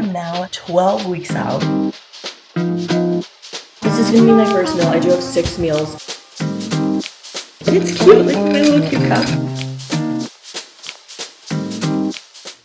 am now 12 weeks out. This is gonna be my first meal. I do have 6 meals. And it's cute, like my little cute cup.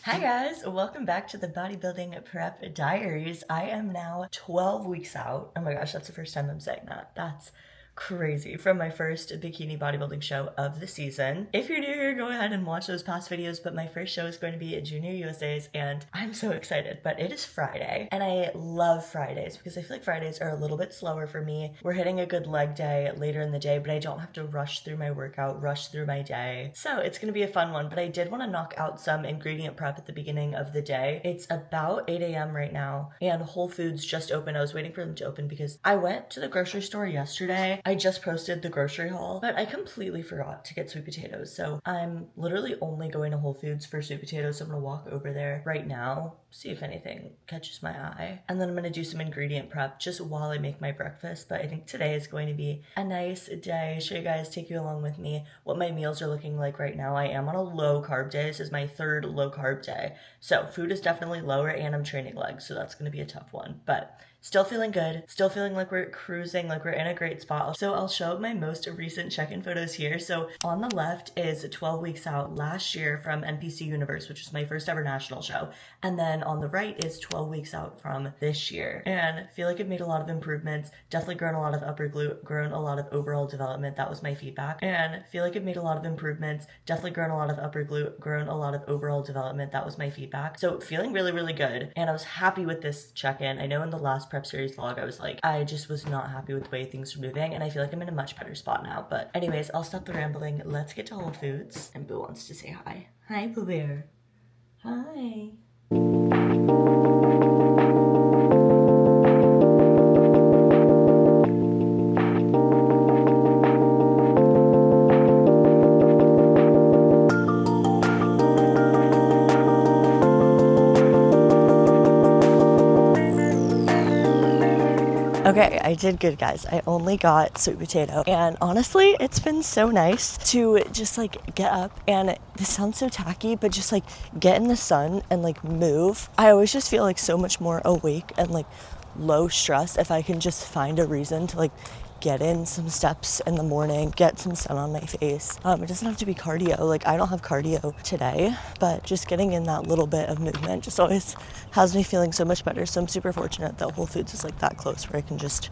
Hi guys, welcome back to the Bodybuilding Prep Diaries. I am now 12 weeks out. Oh my gosh, that's the first time I'm saying that. That's crazy. From my first bikini bodybuilding show of the season. If you're new here, go ahead and watch those past videos, but my first show is going to be at Junior USA's and I'm so excited. But it is Friday and I love Fridays because I feel like Fridays are a little bit slower for me. We're hitting a good leg day later in the day, but I don't have to rush through my workout, rush through my day. So it's gonna be a fun one, but I did want to knock out some ingredient prep at the beginning of the day. It's about 8 a.m. right now and Whole Foods just opened. I was waiting for them to open because I went to the grocery store yesterday. I just posted the grocery haul, but I completely forgot to get sweet potatoes. So I'm literally only going to Whole Foods for sweet potatoes. So I'm gonna walk over there right now, see if anything catches my eye. And then I'm gonna do some ingredient prep just while I make my breakfast. But I think today is going to be a nice day. Show you guys, take you along with me, what my meals are looking like right now. I am on a low carb day. This is my 3rd low carb day. So food is definitely lower and I'm training legs. So that's gonna be a tough one, but still feeling good, still feeling like we're cruising, like we're in a great spot. So I'll show my most recent check-in photos here. So on the left is 12 weeks out last year from NPC Universe, which was my first ever national show. And then on the right is 12 weeks out from this year. And I feel like I've made a lot of improvements, definitely grown a lot of upper glute, grown a lot of overall development. That was my feedback. And I feel like I've made a lot of improvements, definitely grown a lot of upper glute, grown a lot of overall development. That was my feedback. So feeling really, really good. And I was happy with this check-in. I know in the last prep series vlog, I was like, I just was not happy with the way things were moving, and I feel like I'm in a much better spot now. But anyways, I'll stop the rambling. Let's get to Whole Foods. And Boo wants to say hi. Hi, Boo Bear. Hi. Okay, I did good, guys. I only got sweet potato. And honestly, it's been so nice to just like get up and this sounds so tacky, but just like get in the sun and like move. I always just feel like so much more awake and like low stress if I can just find a reason to like get in some steps in the morning, get some sun on my face. It doesn't have to be cardio. Like I don't have cardio today, but just getting in that little bit of movement just always has me feeling so much better. So I'm super fortunate that Whole Foods is like that close where I can just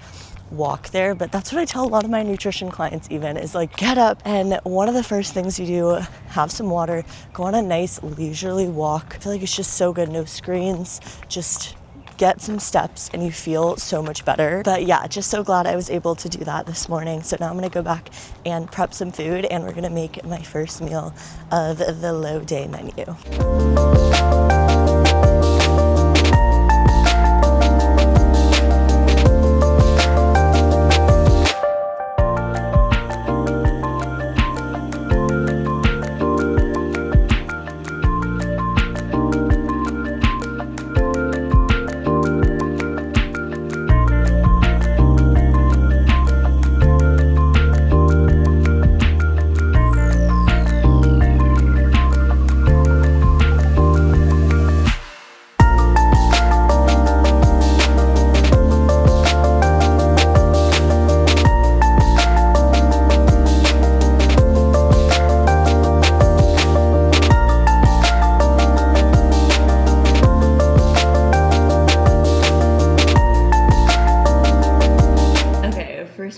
walk there. But that's what I tell a lot of my nutrition clients even is like, get up and one of the first things you do, have some water, go on a nice leisurely walk. I feel like it's just so good. No screens, just get some steps and you feel so much better. But yeah, just so glad I was able to do that this morning. So now I'm gonna go back and prep some food and we're gonna make my first meal of the low day menu.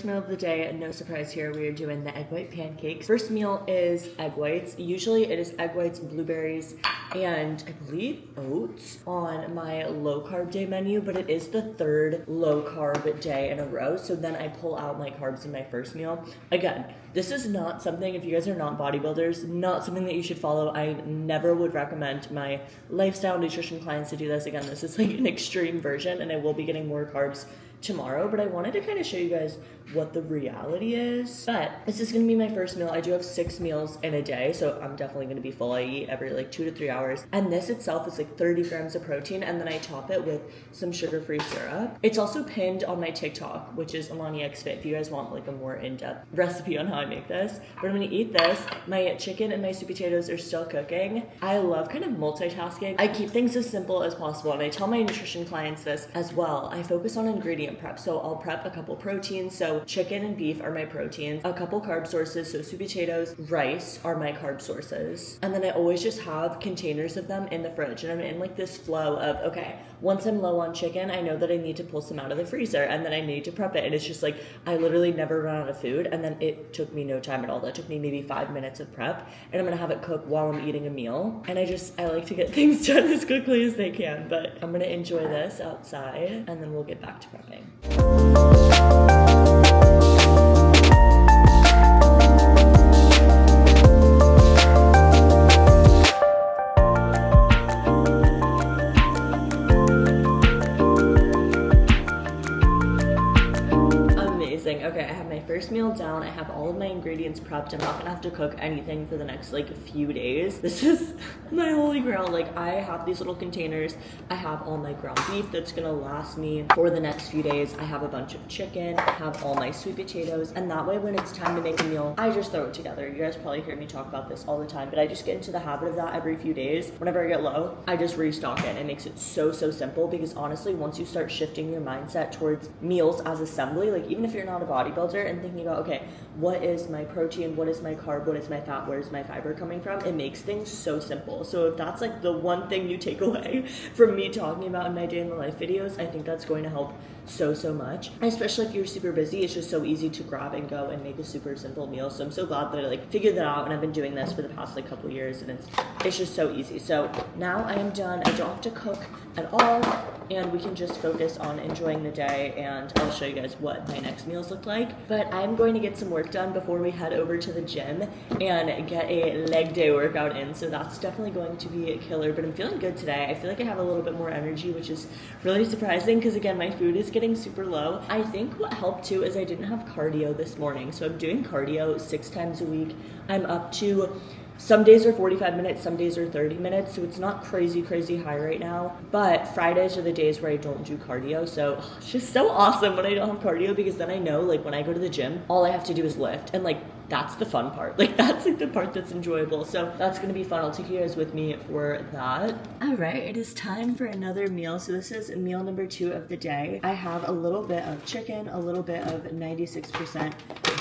Of the day, and no surprise here, we are doing the egg white pancakes. First meal is egg whites. Usually it is egg whites, blueberries, and I believe oats on my low carb day menu, but it is the 3rd low carb day in a row. So then I pull out my carbs in my first meal. Again, this is not something, if you guys are not bodybuilders, not something that you should follow. I never would recommend my lifestyle nutrition clients to do this. Again, this is like an extreme version and I will be getting more carbs tomorrow, but I wanted to kind of show you guys what the reality is. But this is gonna be my first meal. I do have 6 meals in a day, so I'm definitely gonna be full. I eat every like 2 to 3 hours. And this itself is like 30 grams of protein, and then I top it with some sugar-free syrup. It's also pinned on my TikTok, which is Alani X Fit, if you guys want like a more in-depth recipe on how I make this. But I'm gonna eat this. My chicken and my sweet potatoes are still cooking. I love kind of multitasking. I keep things as simple as possible, and I tell my nutrition clients this as well. I focus on ingredient prep, so I'll prep a couple proteins. So chicken and beef are my proteins, a couple carb sources, so sweet potatoes, rice are my carb sources, and then I always just have containers of them in the fridge, and I'm in like this flow of, okay, once I'm low on chicken, I know that I need to pull some out of the freezer, and then I need to prep it, and it's just like I literally never run out of food. And then it took me no time at all. That took me maybe 5 minutes of prep, and I'm gonna have it cook while I'm eating a meal. And I like to get things done as quickly as they can, but I'm gonna enjoy this outside, and then we'll get back to prepping. Okay, I have my first meal down. I have all of my ingredients prepped. I'm not gonna have to cook anything for the next like few days. This is my holy grail. Like, I have these little containers. I have all my ground beef that's gonna last me for the next few days. I have a bunch of chicken. I have all my sweet potatoes, and that way when it's time to make a meal, I just throw it together. You guys probably hear me talk about this all the time, but I just get into the habit of that every few days. Whenever I get low, I just restock it. It makes it so simple, because honestly, once you start shifting your mindset towards meals as assembly, like even if you're not a bodybuilder and thinking about, okay, what is my protein, what is my carb, what is my fat, where is my fiber coming from, it makes things so simple. So if that's like the one thing you take away from me talking about in my day in the life videos, I think that's going to help so much, especially if you're super busy. It's just so easy to grab and go and make a super simple meal. So I'm so glad that I like figured that out, and I've been doing this for the past like couple years, and it's just so easy. So now I am done. I don't have to cook at all, and we can just focus on enjoying the day, and I'll show you guys what my next meals look like. But I'm going to get some work done before we head over to the gym and get a leg day workout in, so that's definitely going to be a killer. But I'm feeling good today. I feel like I have a little bit more energy, which is really surprising, because again, my food is getting super low. I think what helped too is I didn't have cardio this morning, so I'm doing cardio 6 times a week. I'm up to, some days are 45 minutes, some days are 30 minutes, so it's not crazy high right now. But Fridays are the days where I don't do cardio, so it's just so awesome when I don't have cardio, because then I know like when I go to the gym, all I have to do is lift, and like that's the fun part. Like, that's like the part that's enjoyable. So that's gonna be fun. I'll take you guys with me for that. All right, it is time for another meal. So this is meal number 2 of the day. I have a little bit of chicken, a little bit of 96%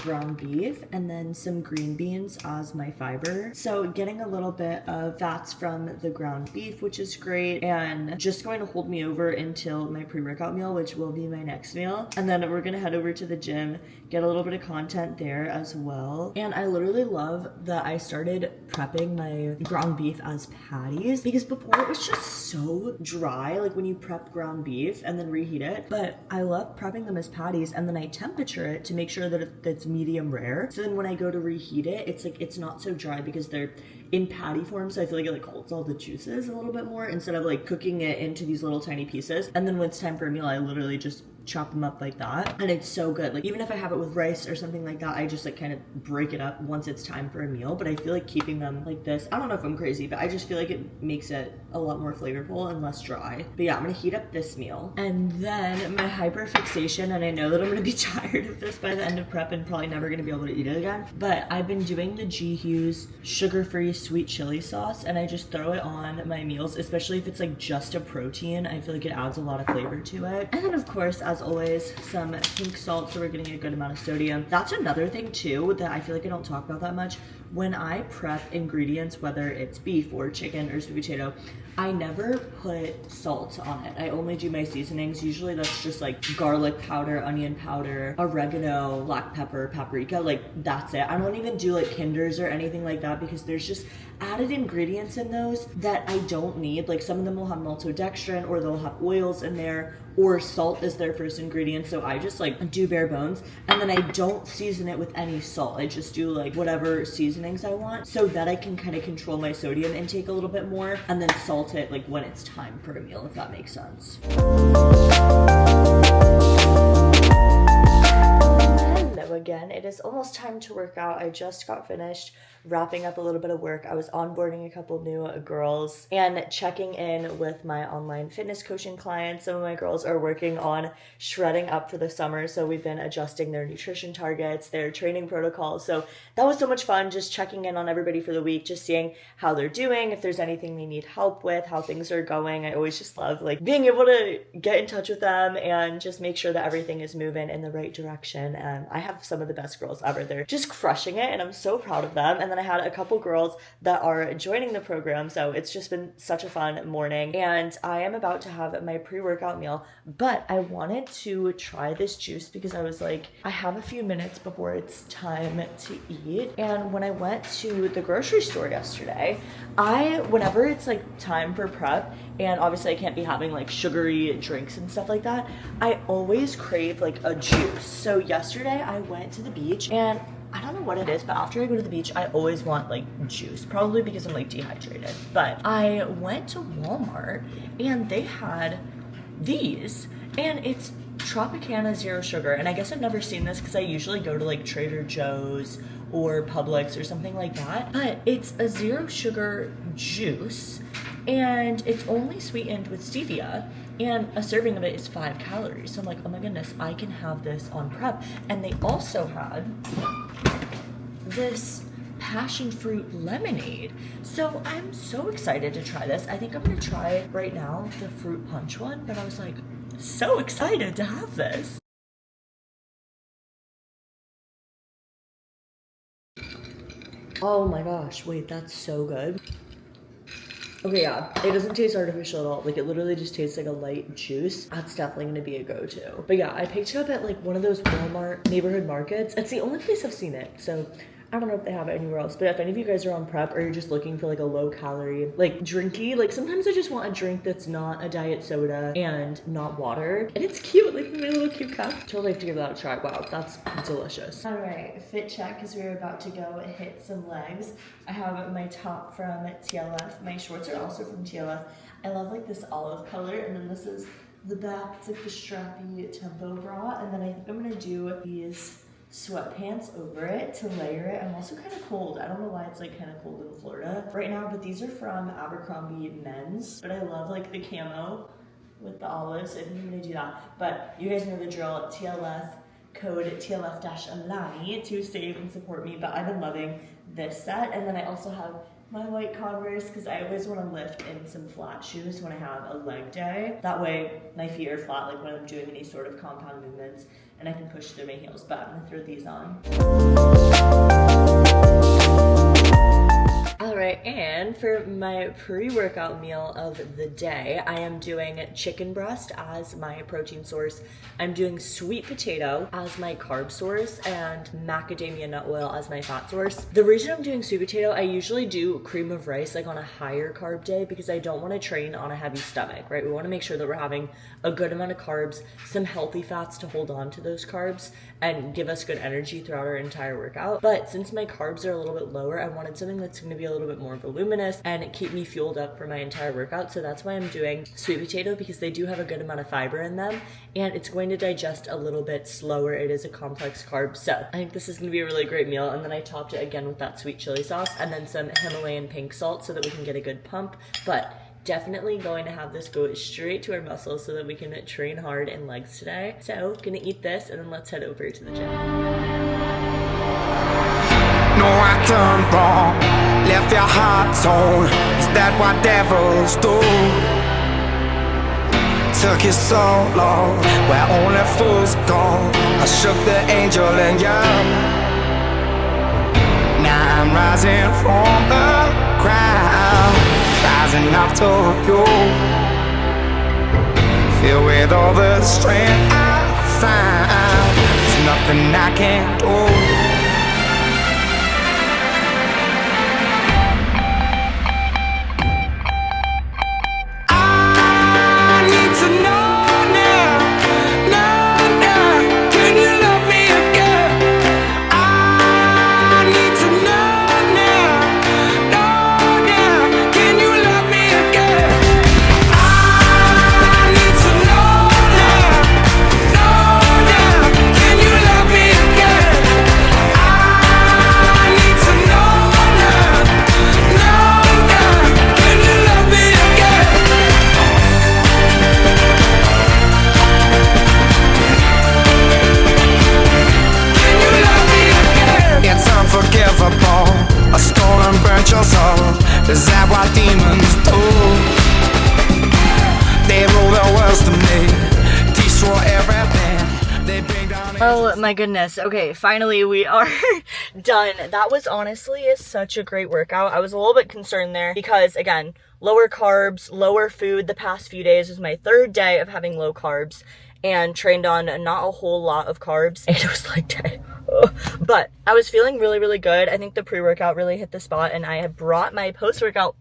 ground beef, and then some green beans as my fiber. So getting a little bit of fats from the ground beef, which is great, and just going to hold me over until my pre-workout meal, which will be my next meal. And then we're gonna head over to the gym, get a little bit of content there as well. And I literally love that I started prepping my ground beef as patties, because before it was just so dry, like when you prep ground beef and then reheat it. But I love prepping them as patties, and then I temperature it to make sure that it's medium rare. So then when I go to reheat it, it's like, it's not so dry because they're in patty form, so I feel like it like holds all the juices a little bit more instead of like cooking it into these little tiny pieces. And then when it's time for a meal, I literally just chop them up like that, and it's so good. Like, even if I have it with rice or something like that, I just like kind of break it up once it's time for a meal. But I feel like keeping them like this, I don't know if I'm crazy, but I just feel like it makes it a lot more flavorful and less dry. But yeah, I'm gonna heat up this meal, and then my hyperfixation, and I know that I'm gonna be tired of this by the end of prep and probably never gonna be able to eat it again, but I've been doing the G Hughes sugar-free sweet chili sauce, and I just throw it on my meals, especially if it's like just a protein. I feel like it adds a lot of flavor to it. And then of course, as always, some pink salt, so we're getting a good amount of sodium. That's another thing too that I feel like I don't talk about that much. When I prep ingredients, whether it's beef or chicken or sweet potato, I never put salt on it. I only do my seasonings. Usually that's just like garlic powder, onion powder, oregano, black pepper, paprika, like that's it. I don't even do like Kinders or anything like that, because there's just added ingredients in those that I don't need. Like, some of them will have maltodextrin, or they'll have oils in there, or salt is their first ingredient. So I just like do bare bones, and then I don't season it with any salt. I just do like whatever seasonings I want, so that I can kind of control my sodium intake a little bit more, and then salt it like when it's time for a meal, if that makes sense. again, it is almost time to work out. I just got finished wrapping up a little bit of work. I was onboarding a couple new girls and checking in with my online fitness coaching clients. Some of my girls are working on shredding up for the summer, so we've been adjusting their nutrition targets, their training protocols. So that was so much fun, just checking in on everybody for the week, just seeing how they're doing, if there's anything they need help with, how things are going. I always just love like being able to get in touch with them and just make sure that everything is moving in the right direction. And I have some of the best girls ever. They're just crushing it and I'm so proud of them. And then I had a couple girls that are joining the program, so it's just been such a fun morning. And I am about to have my pre-workout meal, but I wanted to try this juice because I was like, I have a few minutes before it's time to eat. And when I went to the grocery store yesterday, whenever it's like time for prep, and obviously I can't be having like sugary drinks and stuff like that, I always crave like a juice. So yesterday I went to the beach, and I don't know what it is, but after I go to the beach, I always want like juice, probably because I'm like dehydrated. But I went to Walmart and they had these, and it's Tropicana Zero Sugar. And I guess I've never seen this because I usually go to like Trader Joe's or Publix or something like that. But it's a zero sugar juice and it's only sweetened with stevia. And a serving of it is 5 calories. So I'm like, oh my goodness, I can have this on prep. And they also had this passion fruit lemonade. So I'm so excited to try this. I think I'm gonna try right now the fruit punch one, but I was like so excited to have this. Oh my gosh, wait, that's so good. Okay, yeah, it doesn't taste artificial at all. Like, it literally just tastes like a light juice. That's definitely gonna be a go-to. But yeah, I picked it up at like one of those Walmart neighborhood markets. It's the only place I've seen it, so I don't know if they have it anywhere else. But if any of you guys are on prep or you're just looking for like a low calorie, like drinky, like sometimes I just want a drink that's not a diet soda and not water. And it's cute, like my little cute cup. Totally have to give that a try. Wow, that's delicious. All right, fit check, because we're about to go hit some legs. I have my top from TLF. My shorts are also from TLF. I love like this olive color, and then this is the back. It's like the strappy tempo bra. And then I think I'm gonna do these sweatpants over it to layer it. I'm also kind of cold. I don't know why it's like kind of cold in Florida right now, but these are from Abercrombie Men's. But I love like the camo with the olives. I think I'm gonna do that. But you guys know the drill. TLF, code TLF-Alani to save and support me. But I've been loving this set. And then I also have my white Converse, because I always want to lift in some flat shoes when I have a leg day. That way my feet are flat, like when I'm doing any sort of compound movements, and I can push through my heels. But I'm gonna throw these on. All right, and for my pre-workout meal of the day, I am doing chicken breast as my protein source. I'm doing sweet potato as my carb source and macadamia nut oil as my fat source. The reason I'm doing sweet potato, I usually do cream of rice like on a higher carb day because I don't want to train on a heavy stomach, right? We want to make sure that we're having a good amount of carbs, some healthy fats to hold on to those carbs and give us good energy throughout our entire workout. But since my carbs are a little bit lower, I wanted something that's going to be a little bit more voluminous and keep me fueled up for my entire workout. So that's why I'm doing sweet potato, because they do have a good amount of fiber in them and it's going to digest a little bit slower. It is a complex carb. So I think this is going to be a really great meal. And then I topped it again with that sweet chili sauce and then some Himalayan pink salt so that we can get a good pump. But definitely going to have this go straight to our muscles so that we can train hard in legs today. So gonna eat this and then let's head over to the gym. No, I turned wrong, left your heart torn. Is that what devils do? Took you so long, where only fools go. I shook the angel in you. Now I'm rising from the crowd, rising up to you. Filled with all the strength I found, there's nothing I can't do. Oh my goodness. Okay, finally we are done. That was honestly such a great workout. I was a little bit concerned there because, again, lower carbs, lower food. The past few days was my third day of having low carbs and trained on not a whole lot of carbs. And it was like dead. But I was feeling really, really good. I think the pre-workout really hit the spot, and I have brought my post-workout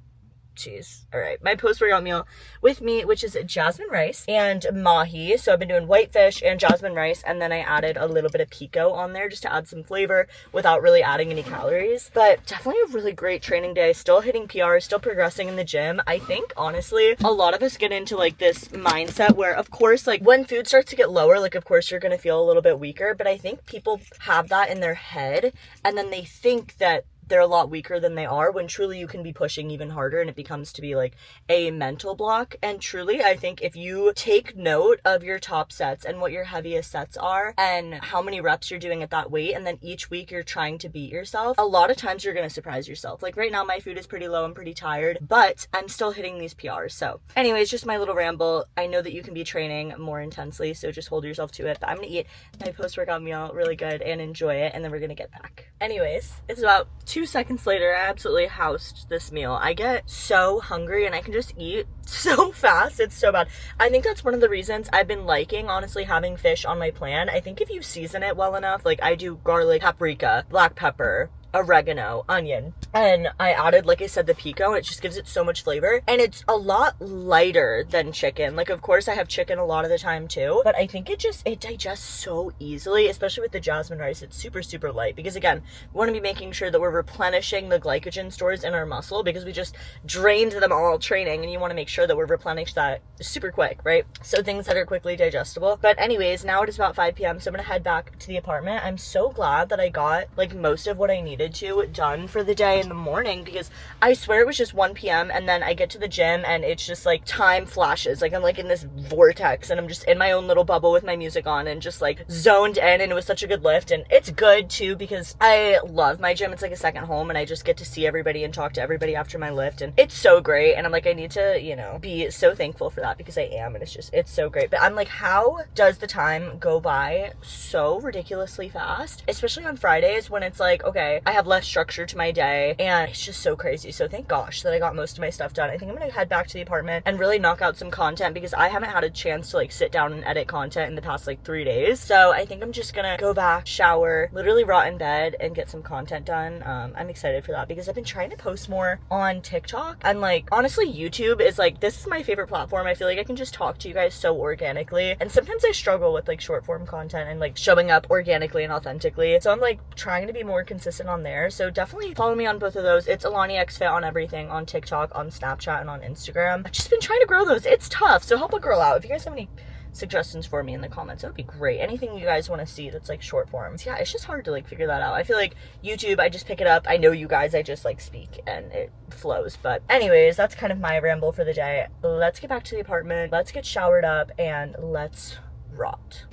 my post-workout meal with me, which is jasmine rice and mahi. So I've been doing whitefish and jasmine rice, and then I added a little bit of pico on there just to add some flavor without really adding any calories. But definitely a really great training day. Still hitting PRs, still progressing in the gym. I think honestly a lot of us get into like this mindset where, of course, like when food starts to get lower, like of course you're gonna feel a little bit weaker, but I think people have that in their head and then they think that they're a lot weaker than they are, when truly you can be pushing even harder, and it becomes to be like a mental block. And truly, I think if you take note of your top sets and what your heaviest sets are and how many reps you're doing at that weight, and then each week you're trying to beat yourself, a lot of times you're gonna surprise yourself. Like right now my food is pretty low, I'm pretty tired, but I'm still hitting these PRs. So anyways, just my little ramble. I know that you can be training more intensely, so just hold yourself to it. But I'm gonna eat my post-workout meal really good and enjoy it, and then we're gonna get back. Anyways, it's about 2 seconds later. I absolutely housed this meal. I get so hungry and I can just eat so fast. It's so bad. I think that's one of the reasons I've been liking, honestly, having fish on my plan. I think if you season it well enough, like I do garlic, paprika, black pepper, oregano, onion, and I added, like I said, the pico, and it just gives it so much flavor, and it's a lot lighter than chicken. Like of course I have chicken a lot of the time too, but I think it digests so easily, especially with the jasmine rice. It's super light because again, we want to be making sure that we're replenishing the glycogen stores in our muscle because we just drained them all training, and you want to make sure that we're replenish that super quick, right? So things that are quickly digestible. But anyways, now it is about 5 p.m. so I'm gonna head back to the apartment. I'm so glad that I got like most of what I needed to done for the day in the morning, because I swear it was just 1 p.m. and then I get to the gym and it's just like time flashes. Like I'm like in this vortex and I'm just in my own little bubble with my music on and just like zoned in, and it was such a good lift. And it's good too because I love my gym. It's like a second home, and I just get to see everybody and talk to everybody after my lift, and it's so great. And I'm like, I need to, you know, be so thankful for that because I am, and it's so great. But I'm like, how does the time go by so ridiculously fast, especially on Fridays when it's like, okay, I have less structure to my day, and it's just so crazy. So thank gosh that I got most of my stuff done. I think I'm gonna head back to the apartment and really knock out some content because I haven't had a chance to like sit down and edit content in the past like 3 days. So I think I'm just gonna go back, shower, literally rot in bed, and get some content done. I'm excited for that because I've been trying to post more on TikTok, and like honestly YouTube is like, this is my favorite platform. I feel like I can just talk to you guys so organically, and sometimes I struggle with like short form content and like showing up organically and authentically. So I'm like trying to be more consistent on there. So definitely follow me on both of those. It's Alani X Fit on everything, on TikTok, on Snapchat, and on Instagram. I've just been trying to grow those. It's tough, so help a girl out. If you guys have any suggestions for me in the comments, that would be great. Anything you guys want to see that's like short forms. Yeah, it's just hard to like figure that out. I feel like YouTube, I just pick it up. I know you guys, I just like speak and it flows. But anyways, that's kind of my ramble for the day. Let's get back to the apartment. Let's get showered up and let's rot.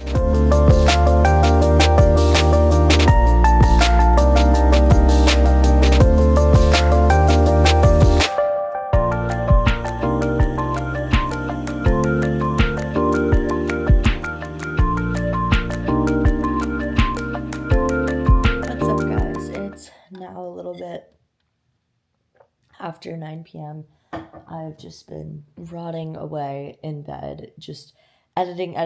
Now a little bit after 9 p.m. I've just been rotting away in bed, just editing.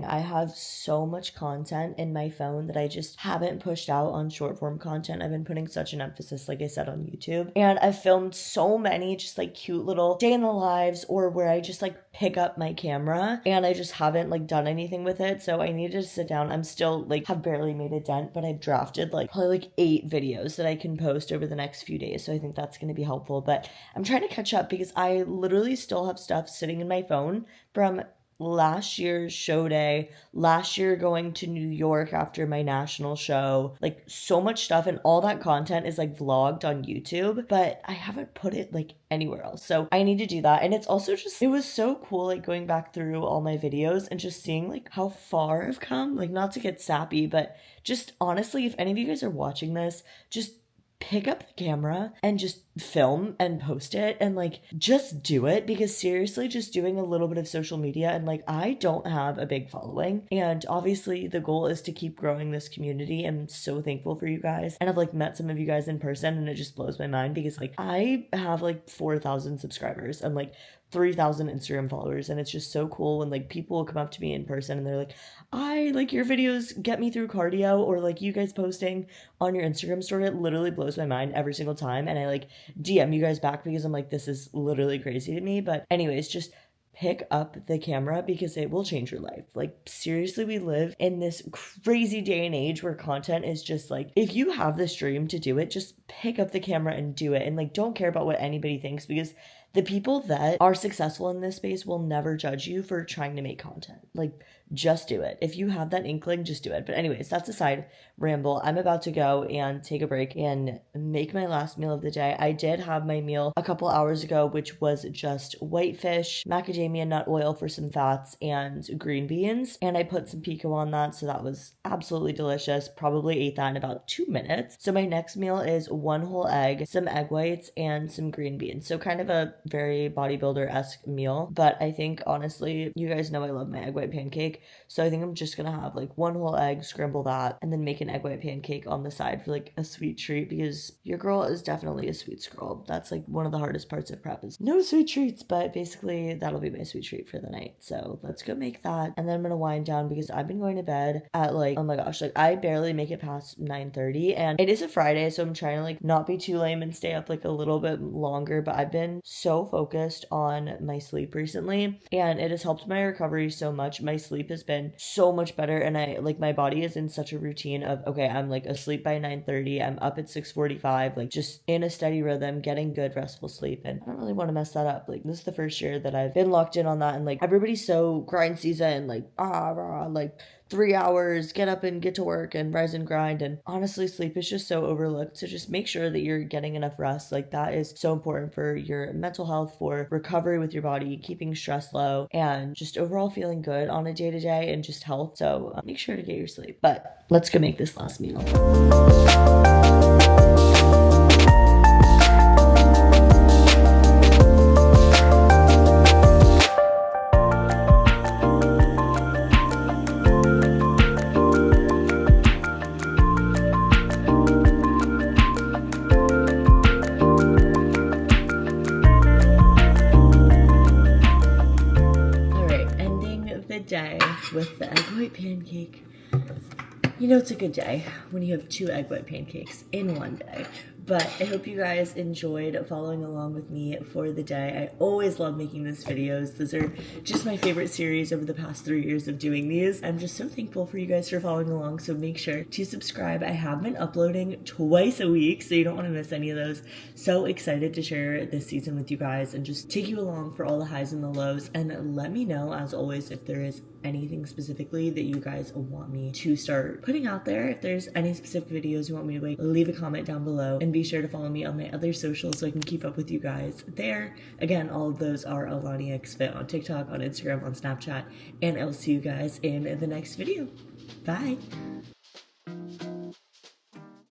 I have so much content in my phone that I just haven't pushed out on short form content. I've been putting such an emphasis, like I said, on YouTube, and I've filmed so many just like cute little day in the lives, or where I just like pick up my camera and I just haven't like done anything with it. So I need to sit down. I'm still like have barely made a dent, but I've drafted like probably like 8 videos that I can post over the next few days. So I think that's going to be helpful, but I'm trying to catch up because I literally still have stuff sitting in my phone from last year's show day, last year going to New York after my national show, like so much stuff, and all that content is like vlogged on YouTube, but I haven't put it like anywhere else. So I need to do that. And it's also just, it was so cool like going back through all my videos and just seeing like how far I've come, like not to get sappy, but just honestly, if any of you guys are watching this, just pick up the camera and just film and post it and like just do it, because seriously, just doing a little bit of social media, and like I don't have a big following, and obviously the goal is to keep growing this community. I'm so thankful for you guys, and I've like met some of you guys in person, and it just blows my mind because like I have like 4,000 subscribers and like 3,000 Instagram followers, and it's just so cool when like people will come up to me in person and they're like, I like your videos get me through cardio, or like you guys posting on your Instagram story. It literally blows my mind every single time, and I like DM you guys back because I'm like, this is literally crazy to me. But anyways, just pick up the camera because it will change your life. Like seriously, we live in this crazy day and age where content is just like, if you have this dream to do it, just pick up the camera and do it, and like don't care about what anybody thinks, because the people that are successful in this space will never judge you for trying to make content. Like, just do it. If you have that inkling, just do it. But anyways, that's a side ramble. I'm about to go and take a break and make my last meal of the day. I did have my meal a couple hours ago, which was just whitefish, macadamia nut oil for some fats, and green beans. And I put some pico on that, so that was absolutely delicious. Probably ate that in about 2 minutes. So my next meal is 1 whole egg, some egg whites, and some green beans. So kind of a very bodybuilder-esque meal. But I think honestly, you guys know I love my egg white pancake. So I think I'm just gonna have like 1 whole egg, scramble that, and then make an egg white pancake on the side for like a sweet treat, because your girl is definitely a sweets girl. That's like one of the hardest parts of prep is no sweet treats, but basically that'll be my sweet treat for the night. So let's go make that, and then I'm gonna wind down because I've been going to bed at like, oh my gosh, like I barely make it past 9:30, and it is a Friday, so I'm trying to like not be too lame and stay up like a little bit longer. But I've been so focused on my sleep recently, and it has helped my recovery so much. My sleep has been so much better, and I like, my body is in such a routine of, okay, I'm like asleep by 9:30, I'm up at 6:45, like just in a steady rhythm, getting good restful sleep, and I don't really want to mess that up. Like this is the first year that I've been locked in on that, and like everybody's so grind season, like like 3 hours, get up and get to work and rise and grind. And honestly, sleep is just so overlooked. So just make sure that you're getting enough rest. Like that is so important for your mental health, for recovery with your body, keeping stress low, and just overall feeling good on a day to day and just health. So make sure to get your sleep. But let's go make this last meal. Day with the egg white pancake. You know, it's a good day when you have 2 egg white pancakes in one day. But I hope you guys enjoyed following along with me for the day. I always love making these videos. Those are just my favorite series over the past 3 years of doing these. I'm just so thankful for you guys for following along, so make sure to subscribe. I have been uploading twice a week, so you don't want to miss any of those. So excited to share this season with you guys and just take you along for all the highs and the lows. And let me know, as always, if there is anything specifically that you guys want me to start putting out there. If there's any specific videos you want me to make, leave a comment down below, and be sure to follow me on my other socials so I can keep up with you guys there. Again, all of those are Alani X Fit on TikTok, on Instagram, on Snapchat, and I'll see you guys in the next video. Bye.